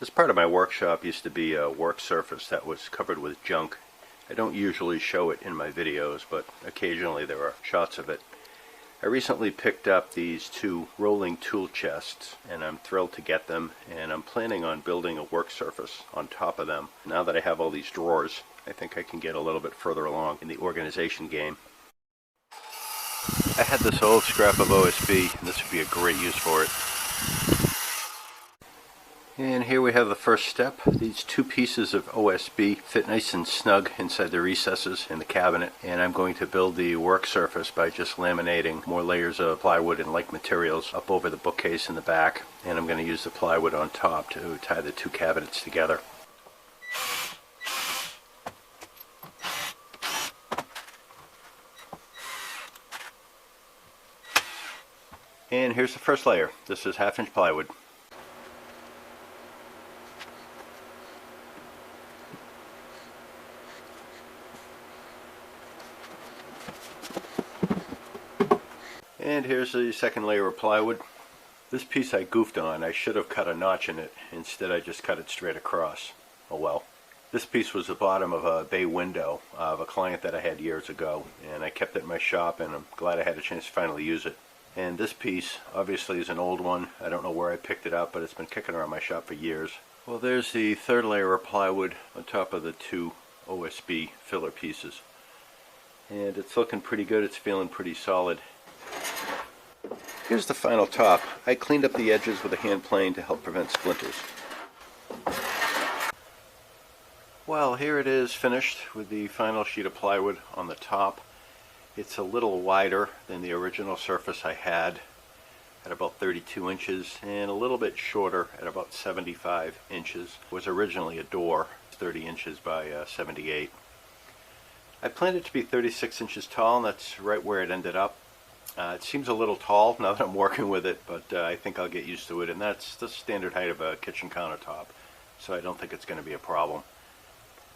This part of my workshop used to be a work surface that was covered with junk. I don't usually show it in my videos, but occasionally there are shots of it. I recently picked up these two rolling tool chests, and I'm thrilled to get them, and I'm planning on building a work surface on top of them. Now that I have all these drawers, I think I can get a little bit further along in the organization game. I had this old scrap of OSB, and this would be a great use for it. And here we have the first step. These two pieces of OSB fit nice and snug inside the recesses in the cabinet, and I'm going to build the work surface by just laminating more layers of plywood and like materials up over the bookcase in the back, and I'm going to use the plywood on top to tie the two cabinets together. And here's the first layer. This is 1/2-inch plywood. And here's the second layer of plywood. This piece I goofed on. I should have cut a notch in it. Instead I just cut it straight across. Oh well. This piece was the bottom of a bay window of a client that I had years ago, and I kept it in my shop, and I'm glad I had a chance to finally use it. And this piece obviously is an old one. I don't know where I picked it up, but it's been kicking around my shop for years. Well, there's the third layer of plywood on top of the two OSB filler pieces. And it's looking pretty good. It's feeling pretty solid. Here's the final top. I cleaned up the edges with a hand plane to help prevent splinters. Well, here it is finished with the final sheet of plywood on the top. It's a little wider than the original surface I had at about 32 inches and a little bit shorter at about 75 inches. It was originally a door, 30 inches by 78. I planned it to be 36 inches tall, and that's right where it ended up. It seems a little tall now that I'm working with it, but I think I'll get used to it, and that's the standard height of a kitchen countertop, so I don't think it's going to be a problem.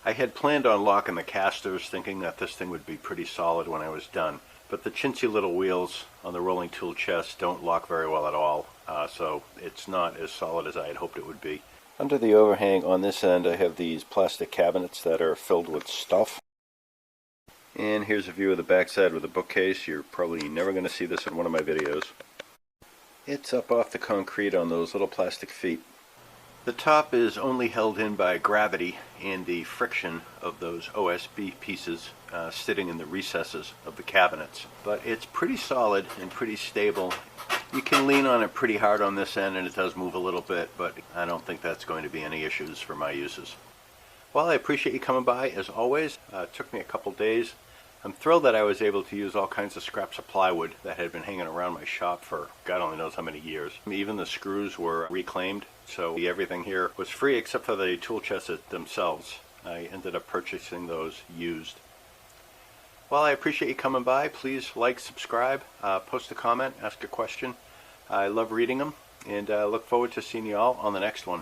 I had planned on locking the casters, thinking that this thing would be pretty solid when I was done, but the chintzy little wheels on the rolling tool chest don't lock very well at all, so it's not as solid as I had hoped it would be. Under the overhang on this end I have these plastic cabinets that are filled with stuff. And here's a view of the backside with the bookcase. You're probably never going to see this in one of my videos. It's up off the concrete on those little plastic feet. The top is only held in by gravity and the friction of those OSB pieces sitting in the recesses of the cabinets. But it's pretty solid and pretty stable. You can lean on it pretty hard on this end and it does move a little bit, but I don't think that's going to be any issues for my uses. Well, I appreciate you coming by as always. It took me a couple days. I'm thrilled that I was able to use all kinds of scraps of plywood that had been hanging around my shop for God only knows how many years. Even the screws were reclaimed, so everything here was free except for the tool chests themselves. I ended up purchasing those used. Well, I appreciate you coming by. Please like, subscribe, post a comment, ask a question. I love reading them, and I look forward to seeing you all on the next one.